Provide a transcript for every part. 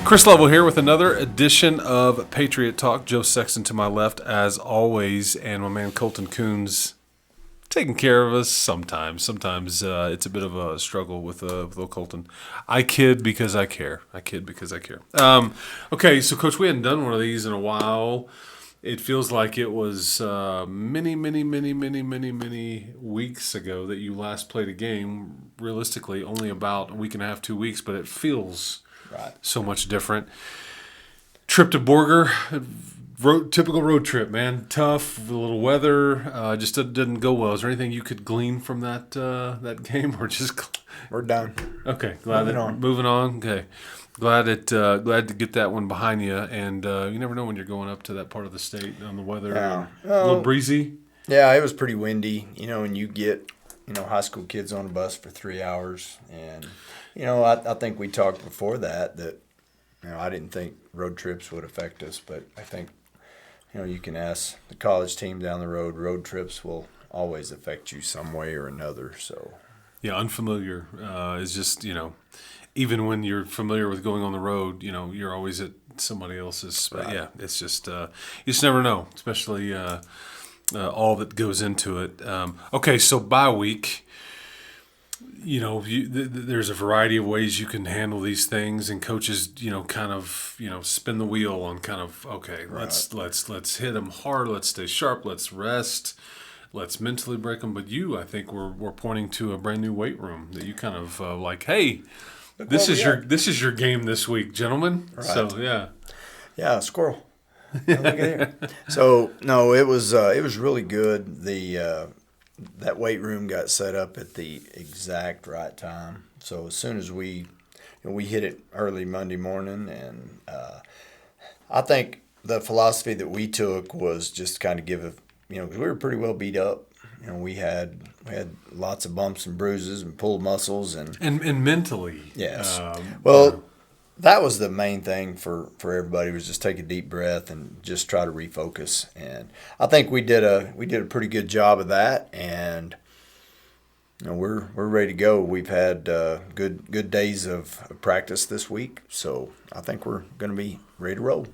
Chris Lovell here with another edition of Patriot Talk. Joe Sexton to my left, as always, and my man Colton Coons taking care of us sometimes. Sometimes it's a bit of a struggle with little Colton. I kid because I care. Okay, so Coach, we hadn't done one of these in a while. It feels like it was many weeks ago that you last played a game. Realistically, only about a week and a half, 2 weeks, but it feels so much different. Trip to Borger, typical road trip, man. Tough, a little weather. Just didn't go well. Is there anything you could glean from that game, or just? We're done. Okay, moving on. Okay, glad to get that one behind you. And you never know when you're going up to that part of the state on the weather. Yeah. A little breezy. Yeah, it was pretty windy. And you get high school kids on a bus for 3 hours, and I think we talked before that I didn't think road trips would affect us, but I think you can ask the college team down the road. Road trips will always affect you some way or another. So yeah, unfamiliar is just even when you're familiar with going on the road, you're always at somebody else's. But yeah, it's just you just never know, especially all that goes into it. Okay, so bye week. There's a variety of ways you can handle these things, and coaches, kind of, spin the wheel on kind of, okay, let's hit them hard, let's stay sharp, let's rest, let's mentally break them. But I think we're pointing to a brand new weight room that you kind of like, hey, this is your game this week, gentlemen. Right. So yeah, squirrel. Look at here. So no, it was really good. That weight room got set up at the exact right time. So as soon as we hit it early Monday morning, and I think the philosophy that we took was just kind of give because we were pretty well beat up. We had lots of bumps and bruises and pulled muscles and mentally. Yes. That was the main thing for everybody, was just take a deep breath and just try to refocus. And I think we did a pretty good job of that. And we're ready to go. We've had good days of practice this week, so I think we're going to be ready to roll.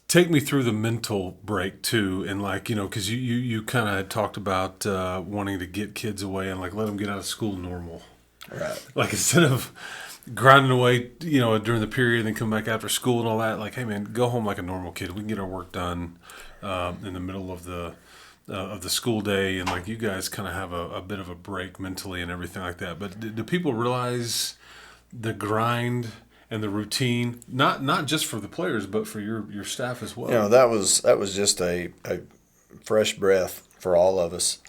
Take me through the mental break too, and because you kind of had talked about wanting to get kids away and let them get out of school normal. Right. Instead of grinding away, during the period and then come back after school and all that, hey man, go home like a normal kid. We can get our work done in the middle of the school day, and you guys kind of have a bit of a break mentally and everything like that. But do people realize the grind and the routine, not just for the players, but for your staff as well? That was just a fresh breath for all of us.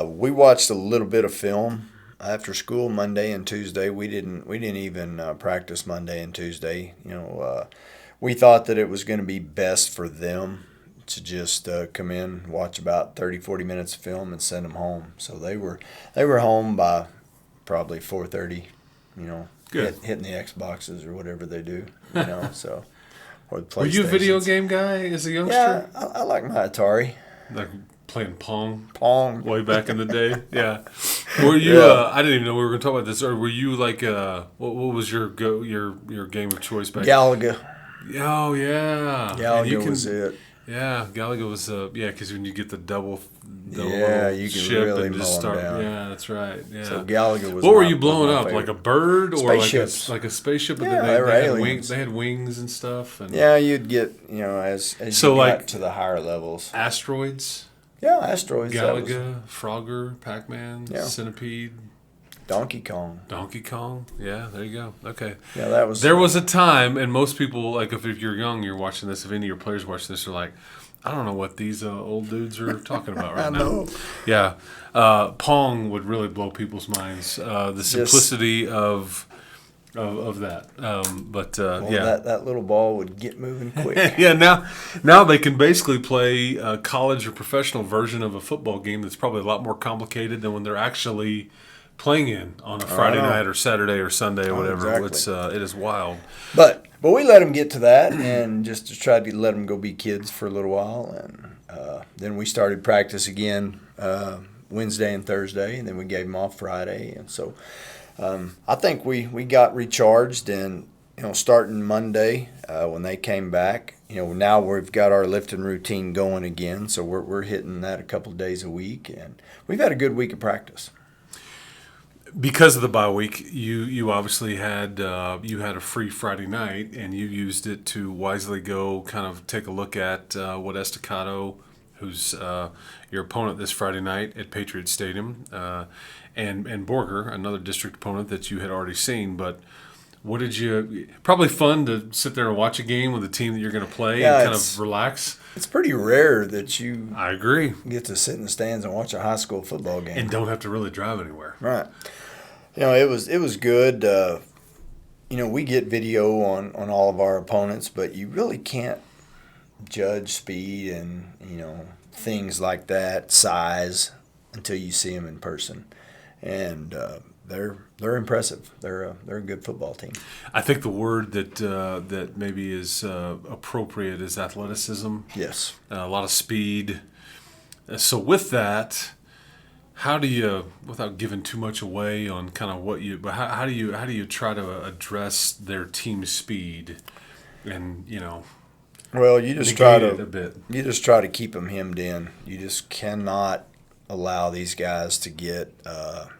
We watched a little bit of film after school Monday and Tuesday. We didn't even practice Monday and Tuesday. We thought that it was going to be best for them to just come in, watch about 30-40 minutes of film, and send them home. So they were home by probably 4:30. Hitting the Xboxes or whatever they do. So. Or the Were you a video game guy as a youngster? Yeah, I like my Atari. Playing Pong? Pong. Way back in the day? Yeah. Were you, I didn't even know we were going to talk about this, or were you what was your game of choice back then? Galaga. Oh, yeah. Galaga was it. Yeah, Galaga was, because when you get the double you can ship really and just mow 'em start. down. Yeah, that's right. Yeah. So Galaga was. What were you blowing up? favorite. Like a bird, or Spaceships. like a spaceship? But Yeah, they were had aliens. wings. They had wings and stuff. And Yeah, you'd get as you got to the higher levels. Asteroids. Yeah, asteroids. Galaga, Frogger, Pac-Man, Yeah. Centipede. Donkey Kong. Yeah, there you go. Okay. Yeah, that was. There was a time, and most people, if you're young, you're watching this. If any of your players watch this, are like, I don't know what these old dudes are talking about right I now. know. Yeah, Pong would really blow people's minds. The simplicity of that. That little ball would get moving quick. Yeah, now they can basically play a college or professional version of a football game that's probably a lot more complicated than when they're actually playing in on a Friday night or Saturday or Sunday or whatever. Exactly. It is wild. But we let them get to that, and just to try to let them go be kids for a little while, and then we started practice again Wednesday and Thursday, and then we gave them off Friday, and so I think we got recharged, and starting Monday when they came back, now we've got our lifting routine going again, so we're hitting that a couple of days a week, and we've had a good week of practice. Because of the bye week, you obviously had a free Friday night, and you used it to wisely go kind of take a look at what Estacado, who's your opponent this Friday night at Patriot Stadium, and Borger, another district opponent that you had already seen. But what did you? Probably fun to sit there and watch a game with a team that you're going to play and kind of relax. It's pretty rare that you. I agree. Get to sit in the stands and watch a high school football game and don't have to really drive anywhere. Right. It was good. We get video on all of our opponents, but you really can't judge speed and things like that, size, until you see them in person. And they're impressive. They're a good football team. I think the word that maybe is appropriate is athleticism. Yes. A lot of speed. So with that, how do you, without giving too much away on kind of what you, but how do you try to address their team speed, and well, you just try to keep them hemmed in. You just cannot allow these guys to get out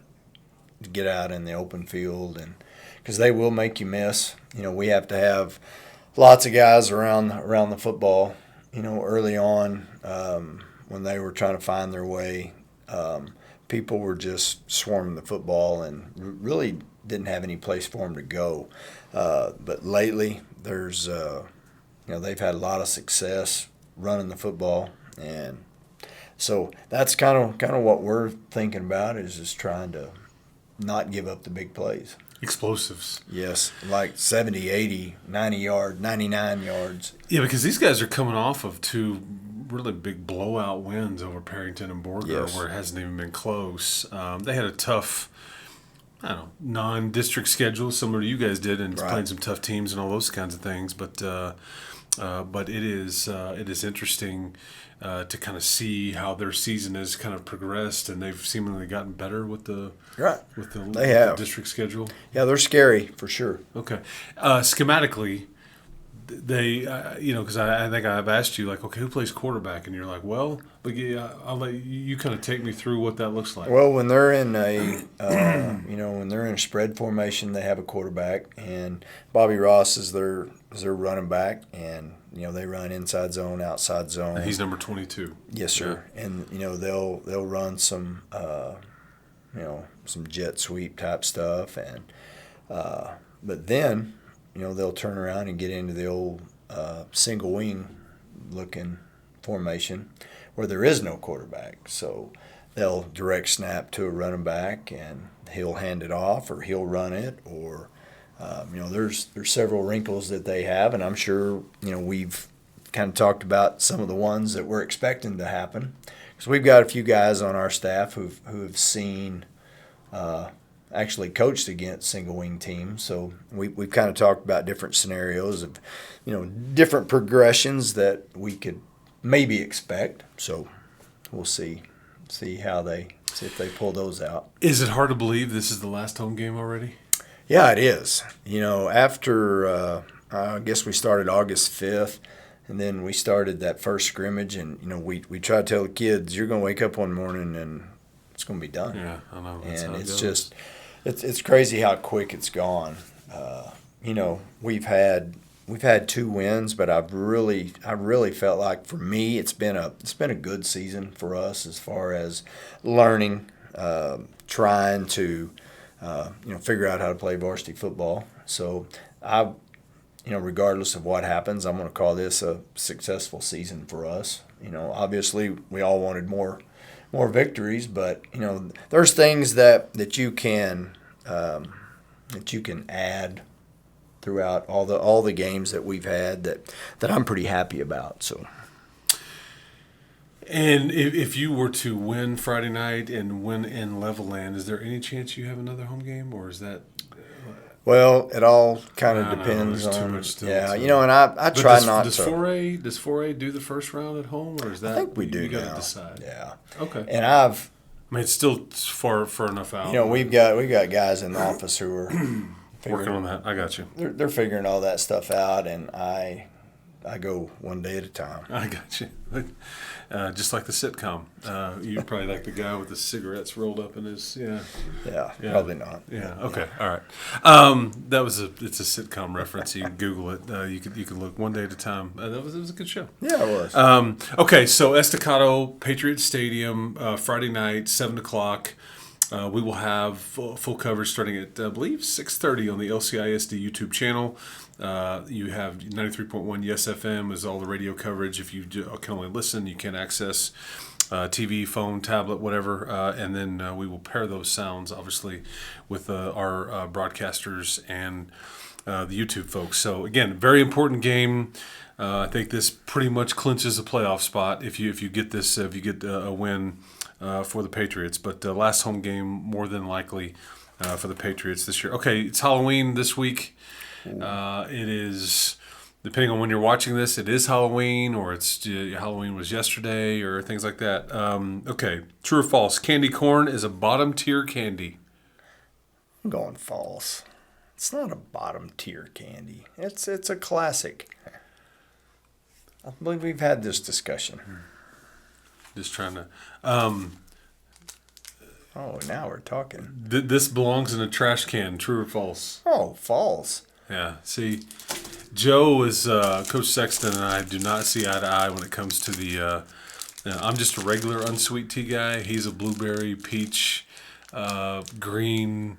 in the open field, and because they will make you miss. We have to have lots of guys around the football. Early on when they were trying to find their way. People were just swarming the football and really didn't have any place for them to go. But lately, there's they've had a lot of success running the football, and so that's kind of what we're thinking about, is just trying to not give up the big plays. Explosives. Yes, like 70, 80, 90 yards, 99 yards. Yeah, because these guys are coming off of two really big blowout wins over Perryton and Borger, yes, where it hasn't even been close. They had a tough, non-district schedule, similar to you guys did, and playing some tough teams and all those kinds of things. But it is interesting to kind of see how their season has kind of progressed, and they've seemingly gotten better with the district schedule. Yeah, they're scary for sure. Okay, schematically, they because I think I've asked you, like, okay, who plays quarterback, and you're like, well, but yeah, I'll let you kind of take me through what that looks like. Well, when they're in a when they're in a spread formation, they have a quarterback, and Bobby Ross is their running back, and they run inside zone, outside zone. And he's number 22. Yes, sir. Yeah. And they'll run some some jet sweep type stuff, and but then they'll turn around and get into the old single wing looking formation where there is no quarterback. So they'll direct snap to a running back, and he'll hand it off, or he'll run it, or there's several wrinkles that they have, and I'm sure we've kind of talked about some of the ones that we're expecting to happen, because we've got a few guys on our staff who have seen actually coached against single wing teams, so we've kind of talked about different scenarios of different progressions that we could maybe expect. So we'll see if they pull those out. Is it hard to believe this is the last home game already? Yeah, it is. After I guess we started August 5th, and then we started that first scrimmage, and we try to tell the kids, you're going to wake up one morning and it's going to be done. Yeah, I know. That's and how it it's goes. Just it's crazy how quick it's gone. We've had 2 wins, but I really felt like, for me, it's been a good season for us as far as learning, trying to figure out how to play varsity football. So regardless of what happens, I'm going to call this a successful season for us. Obviously we all wanted more victories, but there's things that you can add throughout all the games that we've had that I'm pretty happy about. So. And if you were to win Friday night and win in Levelland, is there any chance you have another home game, or is that? Well, it all kind of depends on. Too much still, and I try not to. Does 4A do the first round at home, or is that? I think we do you now. Got to decide. Yeah. Okay. And I've I mean, it's still far enough out. You know, we got guys in the office who are Working on that. I got you. They're figuring all that stuff out, and I go one day at a time. I got you. Just like the sitcom. You're probably like the guy with the cigarettes rolled up in his, Yeah, probably not. Yeah. Okay. All right. It's a sitcom reference. You can Google it. You can look one day at a time. It was a good show. Yeah, it was. Okay. So Estacado, Patriot Stadium, Friday night, 7:00. We will have full coverage starting at, I believe, 6:30 on the LCISD YouTube channel. You have 93.1 Yes FM is all the radio coverage. If you can only listen, you can access TV, phone, tablet, whatever. And then we will pair those sounds, obviously, with our broadcasters and the YouTube folks. So, again, very important game. I think this pretty much clinches a playoff spot if you get this, if you get a win for the Patriots. But last home game, more than likely, for the Patriots this year. Okay, it's Halloween this week. It is, depending on when you're watching this, it is Halloween, or it's Halloween was yesterday, or things like that. Okay, true or false? Candy corn is a bottom tier candy. I'm going false. It's not a bottom tier candy. It's a classic. I believe we've had this discussion. Just trying to. Now we're talking. This belongs in a trash can. True or false? Oh, false. Yeah. See, Joe is Coach Sexton, and I do not see eye to eye when it comes to the. I'm just a regular unsweet tea guy. He's a blueberry, peach, green,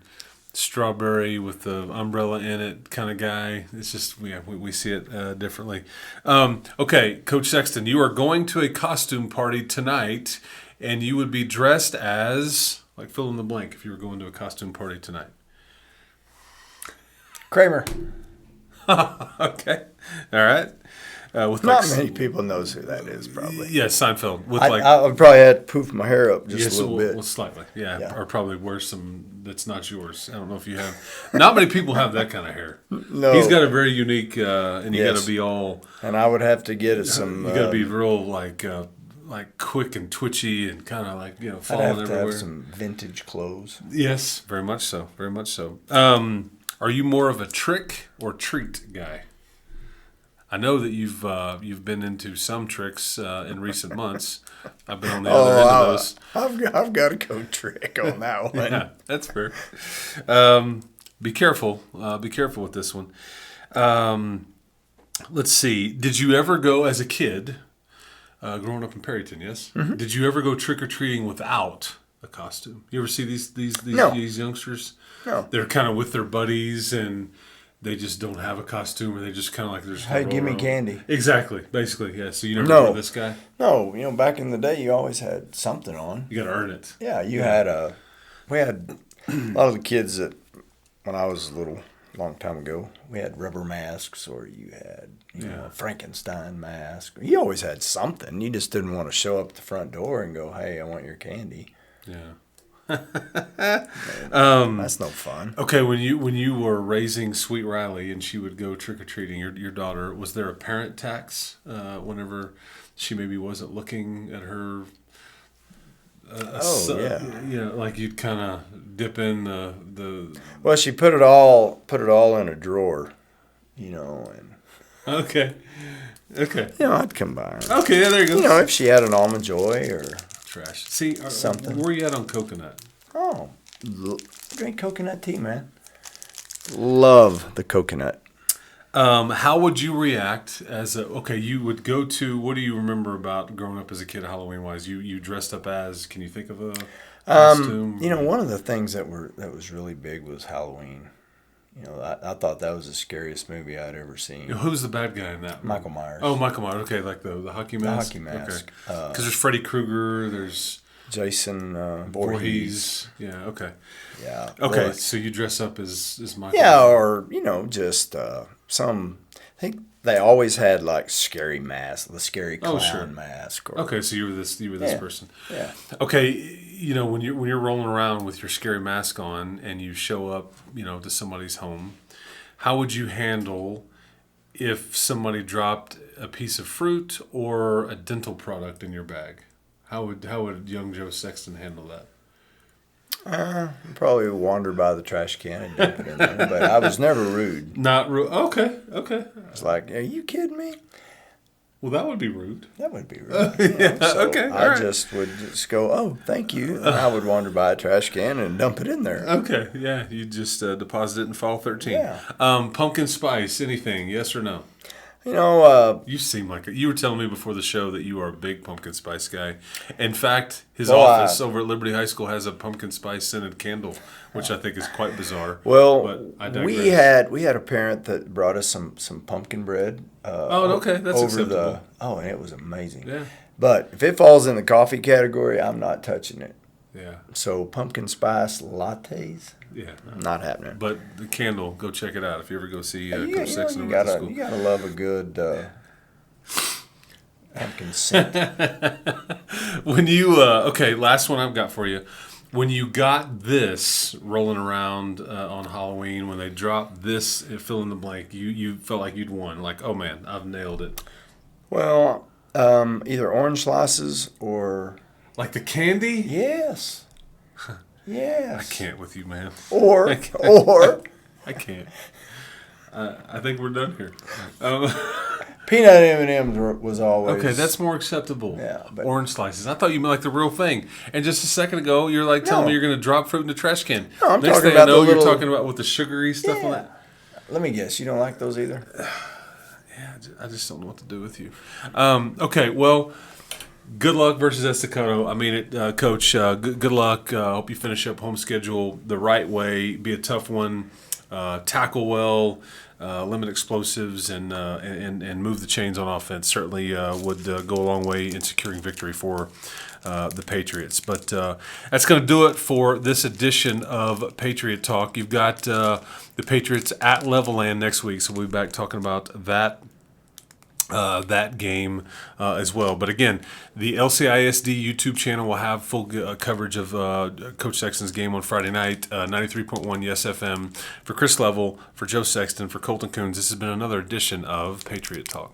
strawberry with the umbrella in it kind of guy. It's just we see it differently. Okay, Coach Sexton, you are going to a costume party tonight, and you would be dressed as, like, fill in the blank if you were going to a costume party tonight. Kramer. Okay, all right. With Not many people knows who that is, probably. Yeah, Seinfeld. With I would probably have to poof my hair up just a little bit. Well, slightly, yeah. Or probably wear some that's not yours. I don't know if you have. Not many people have that kind of hair. No. He's got a very unique, and you got to be all. And I would have to get some. You got to be real like quick and twitchy and kind of like falling I'd have everywhere. to have some vintage clothes. Yes, very much so. Very much so. Are you more of a trick or treat guy? I know that you've been into some tricks in recent months. I've been on the other end of those. I've got to go trick on that one. Yeah, that's fair. Be careful. Be careful with this one. Let's see. Did you ever go as a kid, growing up in Perryton? Yes. Mm-hmm. Did you ever go trick or treating without a costume? You ever see these youngsters? No. They're kind of with their buddies and they just don't have a costume, or they just kind of like there's. Hey, give me candy. Exactly. Basically, yeah. So you never heard this guy? No. Back in the day, you always had something on. You got to earn it. Yeah, we had a lot of the kids that when I was long time ago, we had rubber masks, or you had a Frankenstein mask. You always had something. You just didn't want to show up at the front door and go, "Hey, I want your candy." Yeah. That's no fun. Okay, when you were raising Sweet Riley and she would go trick or treating, your daughter, was there a parent tax whenever she maybe wasn't looking at her? Like you'd kind of dip in the. Well, she put it all in a drawer, and. Okay. I'd combine. Okay, yeah, there you go. If she had an Almond Joy or. Trash. See, something. Where are you at on coconut? Oh, drink coconut tea, man. Love the coconut. How would you react you would go to, what do you remember about growing up as a kid Halloween-wise? You dressed up as, can you think of a costume? One of the things that was really big was Halloween. I thought that was the scariest movie I'd ever seen. Who's the bad guy in that? Michael Myers. Oh, Michael Myers. Okay, like the hockey mask? The hockey mask. Okay. Because there's Freddy Krueger, there's... Jason Voorhees. Yeah, okay. Yeah. Okay, well, so you dress up as Michael Yeah, Myers. or, just some... I think they always had, like, scary masks, the scary clown mask. Okay, so you were this person. Yeah. Okay, when you're rolling around with your scary mask on and you show up, to somebody's home, how would you handle if somebody dropped a piece of fruit or a dental product in your bag? How would young Joe Sexton handle that? Probably wander by the trash can and dump it in there, but I was never rude. Not rude. Okay. Okay. It's like, are you kidding me? Well, that would be rude. That would be rude. So okay. I Right. just would just go, oh, thank you. And I would wander by a trash can and dump it in there. Okay. Yeah. You just deposit it in file 13. Yeah. Pumpkin spice. Anything? Yes or no? You know, You seem like you were telling me before the show that you are a big pumpkin spice guy. In fact, his Well, office over at Liberty High School has a pumpkin spice scented candle, which I think is quite bizarre. well, but I digress. we had a parent that brought us some pumpkin bread. Okay, that's acceptable. And it was amazing. Yeah, But if it falls in the coffee category, I'm not touching it. yeah, So pumpkin spice lattes, yeah. not happening. But the candle, go check it out if you ever go see You Coach Sexton you over at the school. gotta love a good pumpkin scent. When you okay, last one I've got for you. When you got this rolling around on Halloween, when they dropped this, fill in the blank, you felt like you'd won. Like, oh man, I've nailed it. Well, either orange slices or Like the candy? yes. Yes. I can't with you, man. Or I can't. I can't. I think we're done here. peanut M&M's was always Okay, that's more acceptable. Yeah, but- Orange slices. I thought you meant like the real thing. And just a second ago, you're like telling No. me you're going to drop fruit in the trash can. No, I'm Next talking thing I about the know, you're little- talking about with the sugary stuff on Yeah. it. Let me guess, you don't like those either? Yeah, I just don't know what to do with you. Okay, well, good luck versus Estacado. I mean it, Coach. Good luck. Hope you finish up home schedule the right way. Be a tough one. Tackle well. Limit explosives and move the chains on offense. Certainly would go a long way in securing victory for the Patriots. But that's going to do it for this edition of Patriot Talk. You've got the Patriots at Levelland next week, so we'll be back talking about that game as well. But again, the LCISD YouTube channel will have full coverage of Coach Sexton's game on Friday night, 93.1 Yes FM. For Chris Level, for Joe Sexton, for Colton Coons, this has been another edition of Patriot Talk.